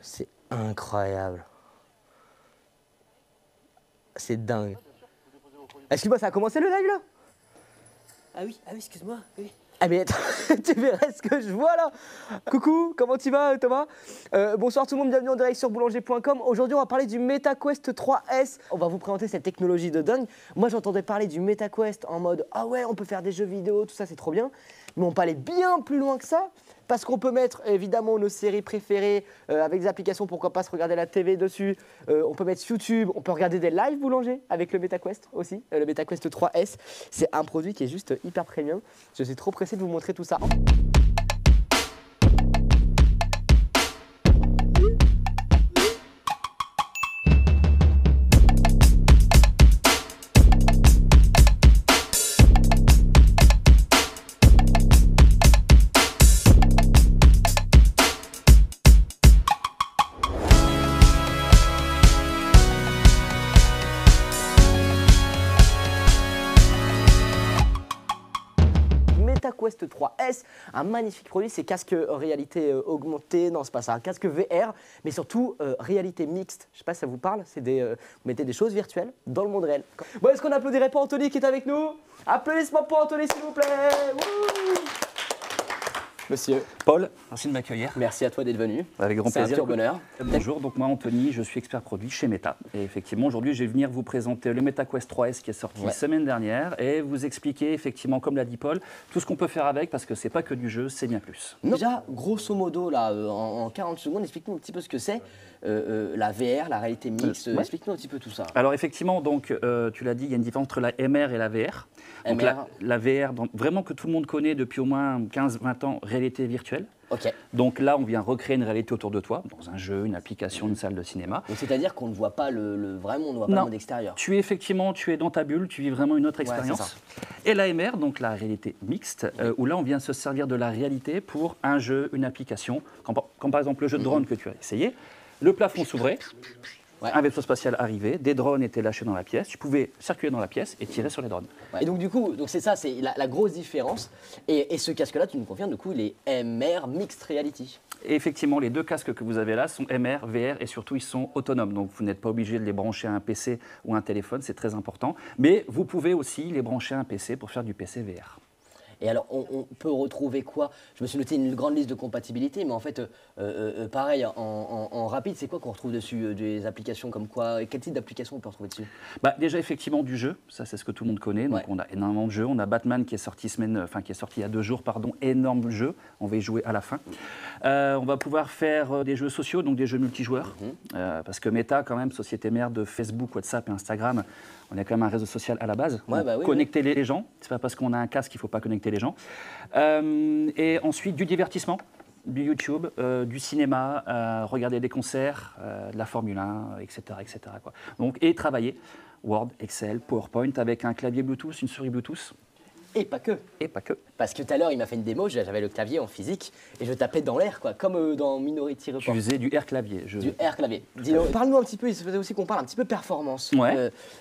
C'est incroyable. C'est dingue. Excuse-moi, ça a commencé le live là? Ah oui, excuse-moi. Oui. Ah mais attends, tu verrais ce que je vois là. Coucou, comment tu vas Thomas? Bonsoir tout le monde, bienvenue en direct sur boulanger.com. Aujourd'hui on va parler du MetaQuest 3S. On va vous présenter cette technologie de dingue. Moi j'entendais parler du MetaQuest en mode ah ouais on peut faire des jeux vidéo, tout ça c'est trop bien. Mais on peut aller bien plus loin que ça. Parce qu'on peut mettre évidemment nos séries préférées avec des applications, pourquoi pas se regarder la TV dessus. On peut mettre YouTube, on peut regarder des lives boulanger avec le MetaQuest aussi, le MetaQuest 3S. C'est un produit qui est juste hyper premium. Je suis trop pressé de vous montrer tout ça. MetaQuest 3S, un magnifique produit, c'est casque réalité augmentée, non c'est pas ça, un casque VR, mais surtout réalité mixte, je sais pas si ça vous parle, c'est vous mettez des choses virtuelles dans le monde réel. Bon, est-ce qu'on n'applaudirait pas Anthony qui est avec nous? Applaudissements pour Anthony s'il vous plaît. Wouh. Monsieur Paul, merci de m'accueillir. Merci à toi d'être venu. Avec grand plaisir. C'est un pur bonheur. Bonjour, donc moi Anthony, je suis expert produit chez Meta. Et effectivement, aujourd'hui, je vais venir vous présenter le MetaQuest 3S qui est sorti la semaine dernière et vous expliquer effectivement, comme l'a dit Paul, tout ce qu'on peut faire avec parce que c'est pas que du jeu, c'est bien plus. Déjà, grosso modo, là, en 40 secondes, explique-nous un petit peu ce que c'est la VR, la réalité mixte. Explique-nous un petit peu tout ça. Alors effectivement, donc tu l'as dit, il y a une différence entre la MR et la VR. Donc la VR, donc, vraiment que tout le monde connaît depuis au moins 15-20 ans, réalité virtuelle. Okay. Donc là, on vient recréer une réalité autour de toi, dans un jeu, une application, une salle de cinéma. C'est-à-dire qu'on ne voit pas vraiment, on ne voit pas le monde extérieur. Tu es dans ta bulle, tu vis vraiment une autre expérience. Et la MR, donc la réalité mixte, où là, on vient se servir de la réalité pour un jeu, une application, comme par exemple le jeu de drone que tu as essayé. Le plafond s'ouvrait. Un vaisseau spatial arrivait, des drones étaient lâchés dans la pièce, tu pouvais circuler dans la pièce et tirer sur les drones. Et donc du coup, c'est ça, c'est la grosse différence. Et ce casque-là, tu nous confirmes, du coup, il est MR Mixed Reality. Et effectivement, les deux casques que vous avez là sont MR, VR et surtout ils sont autonomes. Donc vous n'êtes pas obligé de les brancher à un PC ou à un téléphone, c'est très important. Mais vous pouvez aussi les brancher à un PC pour faire du PC VR. Et alors, on peut retrouver quoi? Je me suis noté une grande liste de compatibilité, mais en fait, pareil, en rapide, c'est quoi qu'on retrouve dessus? Des applications comme quoi? Et quel type d'applications on peut retrouver dessus? Déjà, effectivement, du jeu, ça c'est ce que tout le monde connaît. Donc on a énormément de jeux. On a Batman qui est sorti il y a 2 jours, énorme jeu. On va y jouer à la fin. On va pouvoir faire des jeux sociaux, donc des jeux multijoueurs. Parce que Meta, quand même, société mère de Facebook, WhatsApp et Instagram, on est quand même un réseau social à la base. Connecter les gens, c'est pas parce qu'on a un casque qu'il ne faut pas connecter les gens. Et ensuite, du divertissement, du YouTube, du cinéma, regarder des concerts, de la Formule 1, etc. etc. quoi. Donc, et travailler, Word, Excel, PowerPoint, avec un clavier Bluetooth, une souris Bluetooth. Et pas que. Et pas que. Parce que tout à l'heure, il m'a fait une démo, j'avais le clavier en physique et je tapais dans l'air, quoi, comme dans Minority Report. Tu faisais du air clavier. Du air clavier. Parle-nous un petit peu, il se faisait aussi qu'on parle un petit peu performance.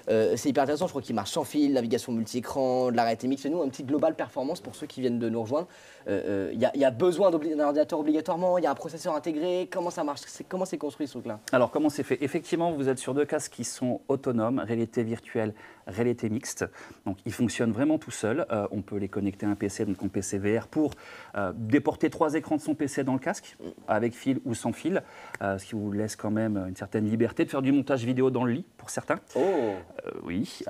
C'est hyper intéressant, je crois qu'il marche sans fil, navigation multi-écran, de la réalité mixte. Nous, un petit global performance pour ceux qui viennent de nous rejoindre. Il y a besoin d'un ordinateur obligatoirement, il y a un processeur intégré. Comment ça marche? Comment c'est construit ce truc-là? Alors, comment c'est fait? Effectivement, vous êtes sur 2 casques qui sont autonomes, réalité virtuelle, réalité mixte. Donc, ils fonctionnent vraiment tout seuls. On peut les connecter à un PC, donc en PC VR, pour déporter 3 écrans de son PC dans le casque, avec fil ou sans fil, ce qui vous laisse quand même une certaine liberté de faire du montage vidéo dans le lit, pour certains. Oui.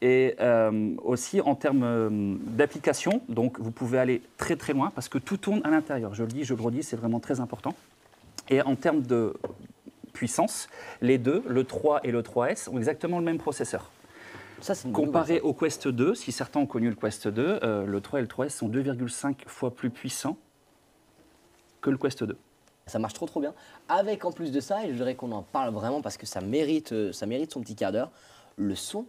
Et aussi en termes d'application, donc vous pouvez aller très très loin, parce que tout tourne à l'intérieur. Je le dis, je le redis, c'est vraiment très important. Et en termes de puissance, les deux, le 3 et le 3S, ont exactement le même processeur. Comparé au Quest 2, si certains ont connu le Quest 2, le 3 et le 3S sont 2,5 fois plus puissants que le Quest 2. Ça marche trop bien. Avec en plus de ça, et je dirais qu'on en parle vraiment parce que ça mérite son petit quart d'heure, le son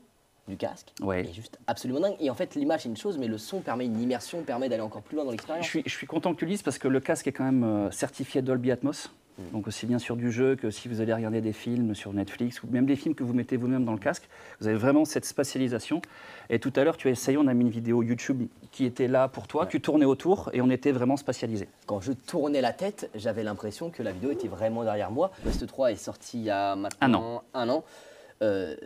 du casque est juste absolument dingue. Et en fait, l'image c'est une chose, mais le son permet une immersion, permet d'aller encore plus loin dans l'expérience. Je suis content que tu le dises parce que le casque est quand même certifié Dolby Atmos. Donc aussi bien sur du jeu que si vous allez regarder des films sur Netflix ou même des films que vous mettez vous-même dans le casque, vous avez vraiment cette spatialisation. Et tout à l'heure, tu as essayé, on a mis une vidéo YouTube qui était là pour toi, tu tournais autour et on était vraiment spatialisé. Quand je tournais la tête, j'avais l'impression que la vidéo était vraiment derrière moi. Quest 3 est sorti il y a maintenant un an.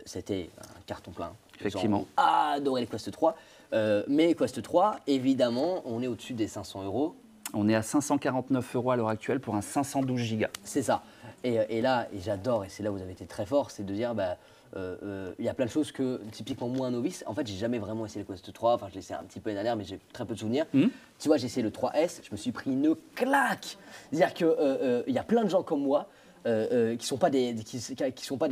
C'était un carton plein. Effectivement. Les gens ont adoré les Quest 3. Mais Quest 3, évidemment, on est au-dessus des 500 €. On est à 549 € à l'heure actuelle pour un 512 Go. C'est ça. Et là, et j'adore, et c'est là où vous avez été très fort, c'est de dire, il y a plein de choses que, typiquement moi, un novice, en fait, j'ai jamais vraiment essayé le Quest 3, enfin, je l'ai essayé un petit peu l'année dernière, mais j'ai très peu de souvenirs. Tu vois, j'ai essayé le 3S, je me suis pris une claque. C'est-à-dire qu'il y a plein de gens comme moi qui sont pas des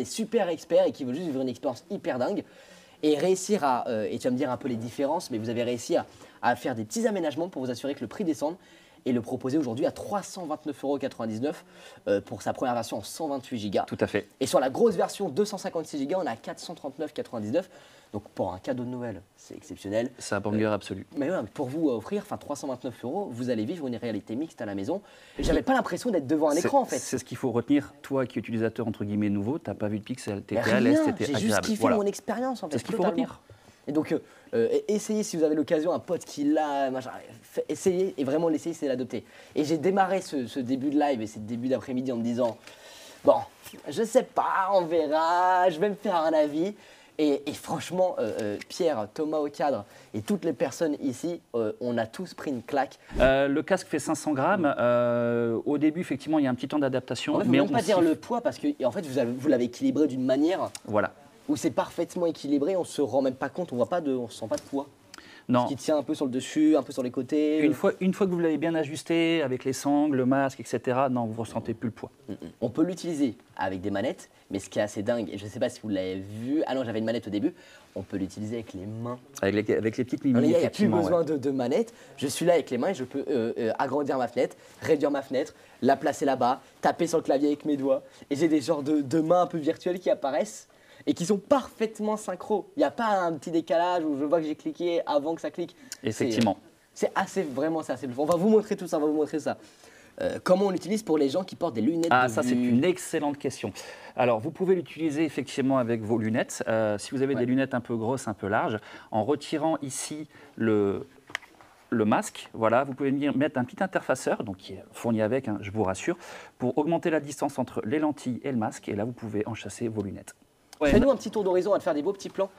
super experts et qui veulent juste vivre une expérience hyper dingue. Et réussir à, et tu vas me dire un peu les différences, mais vous avez réussi à faire des petits aménagements pour vous assurer que le prix descende et le proposer aujourd'hui à 329,99 € pour sa première version en 128 Go. Tout à fait. Et sur la grosse version 256 Go, on est à 439,99 €. Donc pour un cadeau de Noël, c'est exceptionnel. C'est un banger absolu. Mais ouais, pour vous offrir 329 €, vous allez vivre une réalité mixte à la maison. J'avais pas l'impression d'être devant un écran en fait. C'est ce qu'il faut retenir. Toi qui es utilisateur entre guillemets nouveau, tu n'as pas vu de pixel, tu étais à Rien, l'aise, tu étais j'ai agréable. juste kiffé mon expérience en fait. C'est ce qu'il faut totalement. retenir. Et donc, essayez si vous avez l'occasion, un pote qui l'a, machin, essayez et vraiment l'essayer, c'est l'adopter. Et j'ai démarré ce début de live et ce début d'après-midi en me disant, bon, je sais pas, on verra, je vais me faire un avis. Et franchement, Pierre, Thomas au cadre et toutes les personnes ici, on a tous pris une claque. Le casque fait 500 grammes. Au début, effectivement, il y a un petit temps d'adaptation. En fait, mais on ne peut même pas dire le poids parce que en fait, vous l'avez équilibré d'une manière Voilà. où c'est parfaitement équilibré, on se rend même pas compte, on sent pas de poids. Non. Qui tient un peu sur le dessus, un peu sur les côtés. Une fois que vous l'avez bien ajusté avec les sangles, le masque, etc., non, vous ne ressentez plus le poids. On peut l'utiliser avec des manettes, mais ce qui est assez dingue, et je ne sais pas si vous l'avez vu, ah non, j'avais une manette au début, on peut l'utiliser avec les mains. Avec les petites Il mimiques, n'y a plus effectivement. besoin de manette, je suis là avec les mains et je peux agrandir ma fenêtre, réduire ma fenêtre, la placer là-bas, taper sur le clavier avec mes doigts, et j'ai des genres de mains un peu virtuelles qui apparaissent. Et qui sont parfaitement synchro. Il n'y a pas un petit décalage où je vois que j'ai cliqué avant que ça clique. Effectivement. C'est assez bluffant. On va vous montrer tout ça, comment on l'utilise pour les gens qui portent des lunettes de Ça, vue. c'est une excellente question. Alors, vous pouvez l'utiliser effectivement avec vos lunettes. Si vous avez des lunettes un peu grosses, un peu larges, en retirant ici le masque, voilà, vous pouvez mettre un petit interfaceur, donc qui est fourni avec, je vous rassure, pour augmenter la distance entre les lentilles et le masque. Et là, vous pouvez enchasser vos lunettes. Fais-nous un petit tour d'horizon, à te faire des beaux petits plans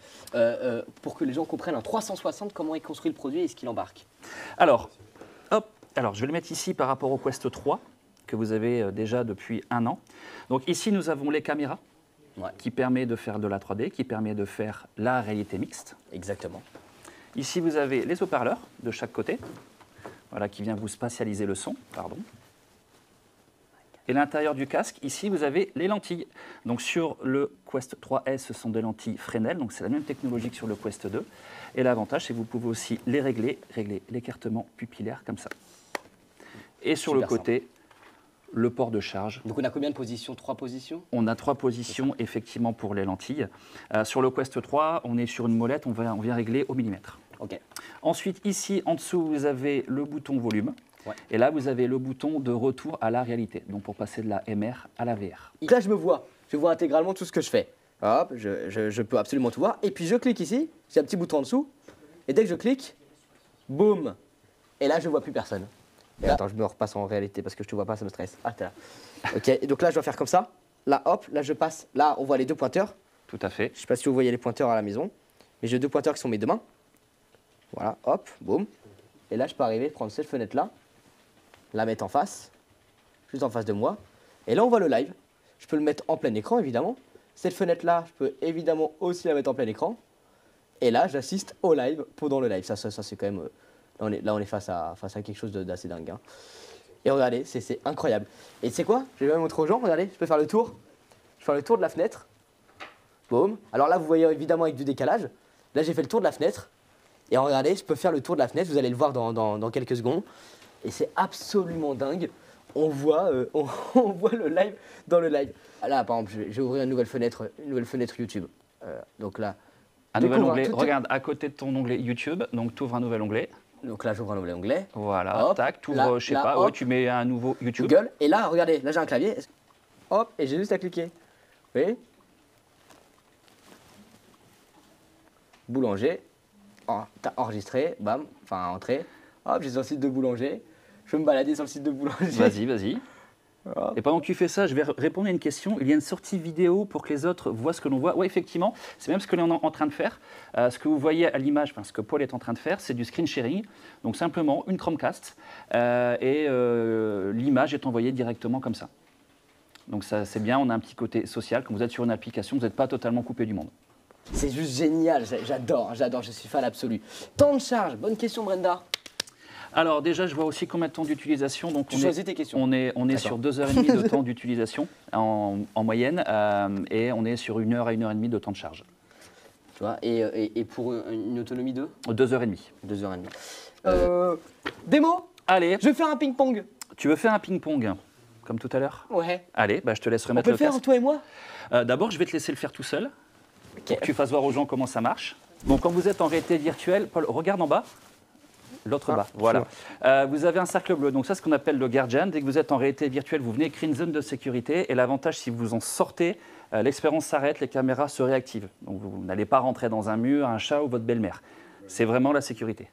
pour que les gens comprennent un 360, comment est construit le produit et ce qu'il embarque. Alors, je vais le mettre ici par rapport au Quest 3 que vous avez déjà depuis un an. Donc ici, nous avons les caméras qui permettent de faire de la 3D, qui permet de faire la réalité mixte. Exactement. Ici, vous avez les haut-parleurs de chaque côté, voilà, qui vient vous spatialiser le son. Pardon. Et l'intérieur du casque, ici, vous avez les lentilles. Donc sur le Quest 3S, ce sont des lentilles Fresnel, donc c'est la même technologie que sur le Quest 2. Et l'avantage, c'est que vous pouvez aussi les régler l'écartement pupillaire comme ça. Et sur le côté, le port de charge. Donc on a combien de positions? 3 positions? On a 3 positions, effectivement, pour les lentilles. Sur le Quest 3, on est sur une molette, on vient régler au millimètre. Ok. Ensuite, ici, en dessous, vous avez le bouton volume. Et là, vous avez le bouton de retour à la réalité, donc pour passer de la MR à la VR. Donc là, je vois intégralement tout ce que je fais. Hop, je peux absolument tout voir. Et puis je clique ici, j'ai un petit bouton en dessous. Et dès que je clique, boum. Et là, je vois plus personne. Et attends, je me repasse en réalité parce que je te vois pas, ça me stresse. Ah, t'es là. Ok, et donc là, je dois faire comme ça. Là, hop, là, je passe. Là, on voit les deux pointeurs. Tout à fait. Je sais pas si vous voyez les pointeurs à la maison, mais j'ai deux pointeurs qui sont mes deux mains. Voilà, hop, boum. Et là, je peux arriver, prendre cette fenêtre-là, la mettre en face, juste en face de moi. Et là, on voit le live. Je peux le mettre en plein écran, évidemment. Cette fenêtre-là, je peux évidemment aussi la mettre en plein écran. Et là, j'assiste au live pendant le live. Ça c'est quand même... Là, on est face à quelque chose d'assez dingue. Hein. Et regardez, c'est incroyable. Et tu sais quoi? Je vais même montrer aux gens. Regardez, je peux faire le tour. Je fais le tour de la fenêtre. Boum. Alors là, vous voyez évidemment avec du décalage. Là, j'ai fait le tour de la fenêtre. Et regardez, je peux faire le tour de la fenêtre. Vous allez le voir dans quelques secondes. Et c'est absolument dingue. On voit le live dans le live. Là, par exemple, je vais ouvrir une nouvelle fenêtre YouTube. Donc là, un nouvel onglet. Regarde, à côté de ton onglet YouTube, donc tu ouvres un nouvel onglet. Donc là, j'ouvre un nouvel onglet. Voilà, Hop, tac, tu là, ouvres, je sais là, pas, hop. ouais, tu mets un nouveau YouTube. Google. Et là, regardez, là j'ai un clavier. Hop, et j'ai juste à cliquer. Vous voyez? Boulanger. Oh, t'as enregistré, bam, enfin entré. Hop, j'ai sur le site de boulanger. Je vais me balader sur le site de boulanger. Vas-y, vas-y. Hop. Et pendant que tu fais ça, je vais répondre à une question. Il y a une sortie vidéo pour que les autres voient ce que l'on voit. Oui, effectivement, c'est même ce que l'on est en train de faire. Ce que vous voyez à l'image, enfin, ce que Paul est en train de faire, c'est du screen sharing. Donc simplement une Chromecast et l'image est envoyée directement comme ça. Donc ça, c'est bien, on a un petit côté social. Quand vous êtes sur une application, vous n'êtes pas totalement coupé du monde. C'est juste génial, j'adore, je suis fan absolu. Temps de charge, bonne question Brenda. Alors déjà, je vois aussi combien de temps d'utilisation. Donc Tu choisis tes questions. On est sur 2h30 de temps d'utilisation en moyenne et on est sur 1 heure à 1h30 de temps de charge. Tu vois, et pour une autonomie de 2h30. 2h30. Démo, Allez, je vais faire un ping-pong. tu veux faire un ping-pong comme tout à l'heure? Ouais. Allez, bah, je te laisse On remettre peut le le faire, casque. toi et moi? D'abord, je vais te laisser le faire tout seul pour que tu fasses voir aux gens comment ça marche. Donc quand vous êtes en réalité virtuelle, Paul, regarde en bas. L'autre bas, voilà. Vous avez un cercle bleu, donc ça c'est ce qu'on appelle le guardian. Dès que vous êtes en réalité virtuelle, vous venez créer une zone de sécurité. Et l'avantage, si vous en sortez, l'expérience s'arrête, les caméras se réactivent. Donc vous n'allez pas rentrer dans un mur, un chat ou votre belle-mère. C'est vraiment la sécurité.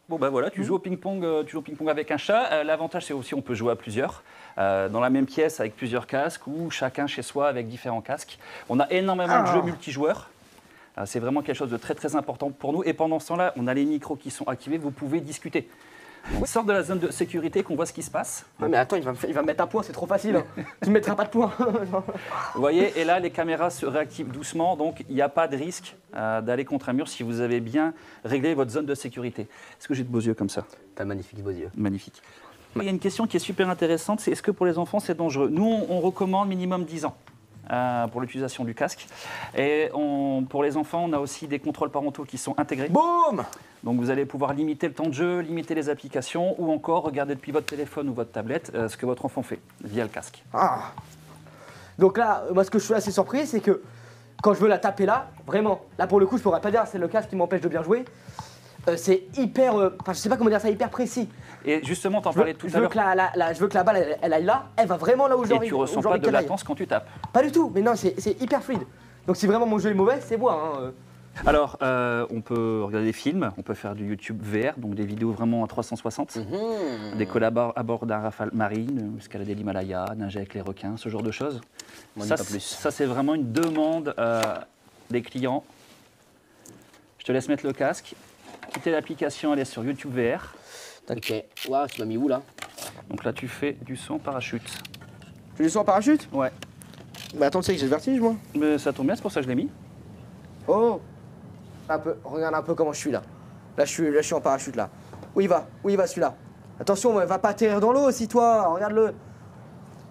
Bon ben voilà, tu joues au ping-pong avec un chat. L'avantage c'est aussi on peut jouer à plusieurs, dans la même pièce avec plusieurs casques ou chacun chez soi avec différents casques. On a énormément de jeux multijoueurs. C'est vraiment quelque chose de très très important pour nous. Et pendant ce temps-là, on a les micros qui sont activés, vous pouvez discuter. On sort de la zone de sécurité, qu'on voit ce qui se passe. Ouais, mais attends, il va me mettre un point, c'est trop facile. Hein. Tu ne mettras pas de point. Vous voyez, et là, les caméras se réactivent doucement, donc il n'y a pas de risque d'aller contre un mur si vous avez bien réglé votre zone de sécurité. Est-ce que j'ai de beaux yeux comme ça? T'as magnifique beaux yeux. Magnifique. Il y a une question qui est super intéressante, c'est est-ce que pour les enfants c'est dangereux? Nous, on recommande minimum 10 ans. Pour l'utilisation du casque. Et pour les enfants, on a aussi des contrôles parentaux qui sont intégrés. Boum! Donc vous allez pouvoir limiter le temps de jeu, limiter les applications ou encore regarder depuis votre téléphone ou votre tablette ce que votre enfant fait via le casque. Ah. Donc là, moi ce que je suis assez surpris, c'est que quand je veux la taper là, vraiment, là pour le coup, je pourrais pas dire c'est le casque qui m'empêche de bien jouer. C'est hyper, enfin je sais pas comment dire ça, hyper précis. Et justement, t'en parlais tout à l'heure. Je veux que la balle, elle aille là, elle va vraiment là où j'ai envie. Et tu ressens pas de latence quand tu tapes. Pas du tout, mais non, c'est hyper fluide. Donc si vraiment mon jeu est mauvais, c'est moi. Hein. Alors, on peut regarder des films, on peut faire du YouTube VR, donc des vidéos vraiment à 360, des collabs à bord d'un Rafale Marine, escalader l'Himalaya, nager avec les requins, ce genre de choses. Ça, pas plus. Ça, c'est vraiment une demande des clients. Je te laisse mettre le casque, quitter l'application, aller sur YouTube VR. Ok, waouh, tu m'as mis où là? Donc là, tu fais du saut en parachute. Tu fais du saut en parachute? Ouais. Bah attends, tu sais que j'ai le vertige moi. Mais ça tombe bien, c'est pour ça que je l'ai mis. Oh, regarde un peu comment je suis là. Là, je suis en parachute là. Où il va celui-là? Attention, va pas atterrir dans l'eau aussi toi, regarde-le.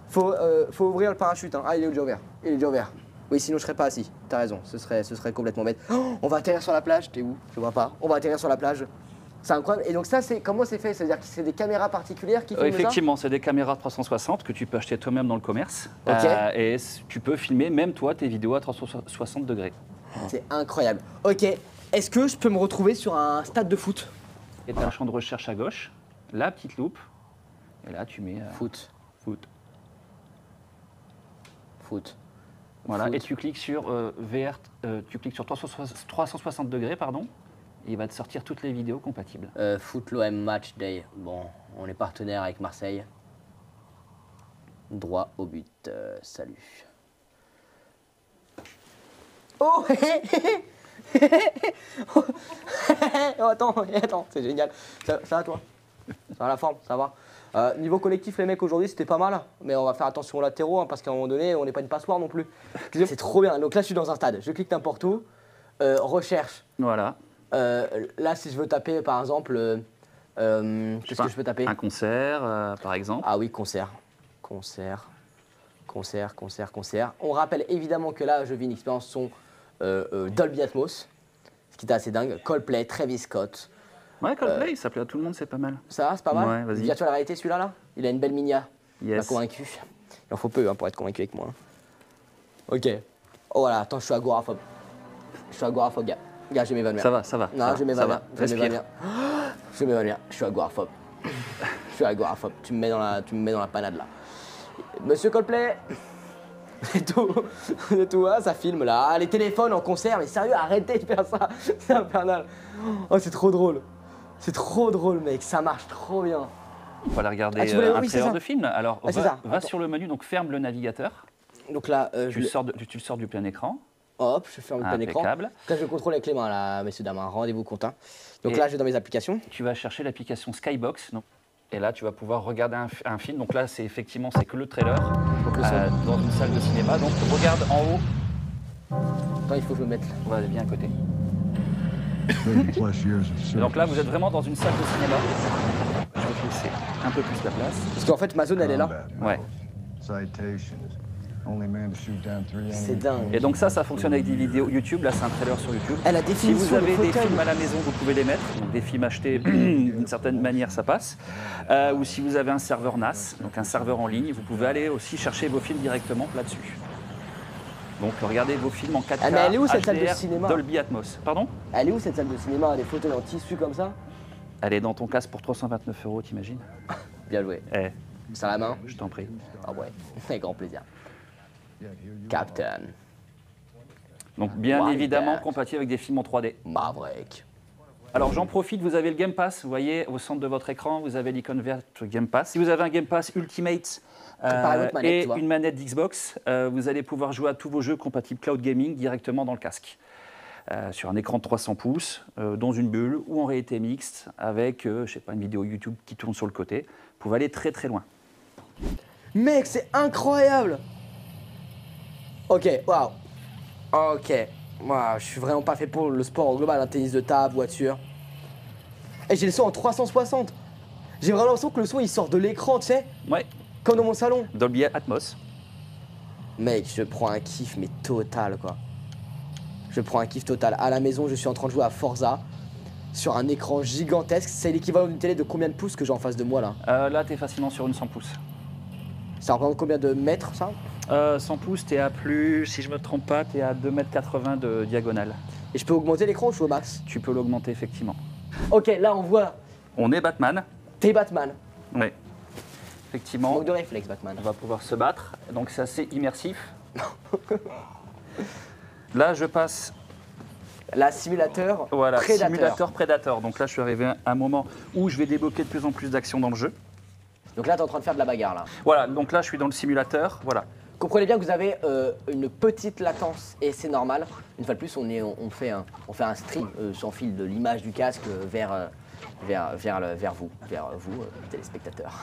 Faut ouvrir le parachute. Hein. Ah, il est déjà ouvert. Oui, sinon je serais pas assis. T'as raison, ce serait complètement bête. Oh, on va atterrir sur la plage, t'es où? Je vois pas. On va atterrir sur la plage. C'est incroyable. Et donc ça, comment c'est fait? C'est-à-dire que c'est des caméras particulières qui filment Effectivement, c'est des caméras 360 que tu peux acheter toi-même dans le commerce. Ok. Et tu peux filmer même toi tes vidéos à 360 degrés. C'est incroyable. Ok, est-ce que je peux me retrouver sur un stade de foot? Et tu as un champ de recherche à gauche, la petite loupe, et là tu mets Foot. Voilà, Foot. et tu cliques sur VR, tu cliques sur 360 degrés, pardon, et il va te sortir toutes les vidéos compatibles. Foot l'OM Match Day. Bon, on est partenaire avec Marseille. Droit au but. Salut. Oh, oh attends, c'est génial. Ça va toi? Ça va la forme, ça va. Niveau collectif, les mecs, aujourd'hui, c'était pas mal. Mais on va faire attention aux latéraux, hein, parce qu'à un moment donné, on n'est pas une passoire non plus. C'est trop bien. Donc là, je suis dans un stade. Je clique n'importe où. Recherche. Voilà. Là, si je veux taper, par exemple, qu'est-ce que je peux taper? Un concert, par exemple. Ah oui, concert. On rappelle évidemment que là, je vis une expérience son Dolby Atmos, ce qui était assez dingue. Coldplay, Travis Scott. Ouais, Coldplay, ça plaît à tout le monde, c'est pas mal. Ça va, c'est pas mal? Ouais, vas-y. Virtual réalité, celui-là, là? Il a une belle minia. Il m'a Yes. convaincu. Il en faut peu pour être convaincu avec moi. Hein. Ok. Oh voilà, attends, je suis agoraphobe. Gars, je m'évanouir. Ça va. Non, je m'évanouir. Respire. Je vais venir, je suis agoraphobe. Je suis agoraphobe. Tu me mets dans la panade là. Monsieur Coldplay. C'est tout. C'est tout. Ah, ça filme là. Ah, les téléphones en concert. Mais sérieux, arrêtez de faire ça. C'est infernal. Oh, c'est trop drôle. C'est trop drôle, mec. Ça marche trop bien. On va aller regarder tu voulais- un oui, c'est trailer ça. de film. Alors, Ah, c'est ça. va Attends. sur le menu, donc ferme le navigateur. Donc là, Tu le sors du plein écran. hop, je ferme le plein écran. Impeccable. Donc là, je contrôle avec les mains, là, messieurs, dames. Rendez-vous compte. Hein. Donc Et- là, je vais dans mes applications. Tu vas chercher l'application Skybox. Donc, et là, tu vas pouvoir regarder un film. Donc là, c'est que le trailer Donc le son. dans une salle de cinéma. Donc regarde en haut. Attends, il faut que je me mette. On va bien à côté. 30 plus years of Et service. donc là, vous êtes vraiment dans une salle de cinéma. Je vais te laisser un peu plus la place. Parce qu'en fait, ma zone, elle est là. Ouais. Citations. Only man to shoot down 3 C'est enemy. dingue. Et donc ça fonctionne avec des vidéos YouTube. Là, c'est un trailer sur YouTube. Elle a Si définition vous avez de des fauteuil. films à la maison, vous pouvez les mettre. Donc des films achetés d'une certaine manière, ça passe. Ou si vous avez un serveur NAS, donc un serveur en ligne, vous pouvez aller aussi chercher vos films directement là-dessus. Donc regardez vos films en 4K, Ah, mais elle est où, cette salle de HDR, cinéma Dolby Atmos. Pardon? Elle est où cette salle de cinéma? Des fauteuils en tissu comme ça? Elle est dans ton casque pour 329 €, t'imagines? Bien joué. Eh, Ça la main? je t'en prie. Ah ouais, avec grand plaisir. Captain, Donc bien Why évidemment that? compatible avec des films en 3D. Maverick. Alors j'en profite, vous avez le Game Pass, vous voyez au centre de votre écran, vous avez l'icône verte Game Pass. Si vous avez un Game Pass Ultimate Préparez votre manette, et tu vois. une manette d'Xbox, vous allez pouvoir jouer à tous vos jeux compatibles cloud gaming directement dans le casque. Sur un écran de 300 pouces, dans une bulle ou en réalité mixte, avec je sais pas, une vidéo YouTube qui tourne sur le côté. Vous pouvez aller très très loin. Mec, c'est incroyable! Ok, waouh. Ok. Moi, je suis vraiment pas fait pour le sport au global, un tennis de table, voiture. Et j'ai le son en 360. J'ai vraiment l'impression que le son il sort de l'écran, tu sais, Ouais, comme dans mon salon. Dolby Atmos. Mec, je prends un kiff, mais total, quoi. Je prends un kiff total. À la maison, je suis en train de jouer à Forza sur un écran gigantesque. C'est l'équivalent d'une télé de combien de pouces que j'ai en face de moi, là? Là, tu es facilement sur une 100 pouces. Ça représente combien de mètres, ça? 100 pouces, tu es à plus, si je me trompe pas, tu es à 2,80 m de diagonale. Et je peux augmenter l'écran ou je suis au max? Tu peux l'augmenter effectivement. Ok, là, on voit On est Batman. t'es Batman. Oui. Effectivement, Manque de réflexe, Batman. on va pouvoir se battre. Donc c'est assez immersif. Là, je passe, Là, simulateur, voilà, prédateur. simulateur prédateur. Donc là, je suis arrivé à un moment où je vais débloquer de plus en plus d'actions dans le jeu. Donc là, t'es en train de faire de la bagarre, là. Voilà, donc là, je suis dans le simulateur. Voilà. Comprenez bien que vous avez une petite latence et c'est normal. Une fois de plus, on fait un stream sans fil de l'image du casque vers vous, téléspectateurs.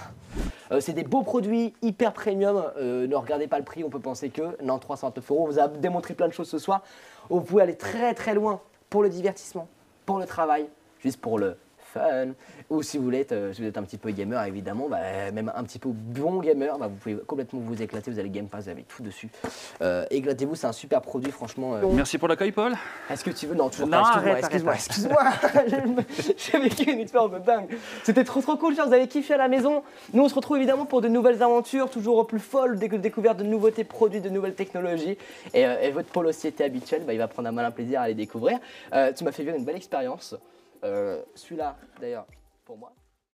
C'est des beaux produits hyper premium. Ne regardez pas le prix, on peut penser que non, 309 €. On vous a démontré plein de choses ce soir. Vous pouvez aller très très loin pour le divertissement, pour le travail, juste pour le fun. Ou si vous êtes un petit peu gamer, évidemment, même un petit peu bon gamer, vous pouvez complètement vous éclater. Vous avez Game Pass, vous avez tout dessus. Éclatez-vous, c'est un super produit, franchement. Merci pour l'accueil, Paul. Est-ce que tu veux? Non, toujours Non, pas. arrête, Excuse-moi. J'ai vécu une expérience de dingue. C'était trop cool, chers. Vous avez kiffé à la maison. Nous, on se retrouve évidemment pour de nouvelles aventures, toujours plus folles, découverte de nouveautés produits, de nouvelles technologies. Et votre Paul aussi était habituel, il va prendre un malin plaisir à les découvrir. Tu m'as fait vivre une belle expérience. Celui-là, d'ailleurs, pour moi.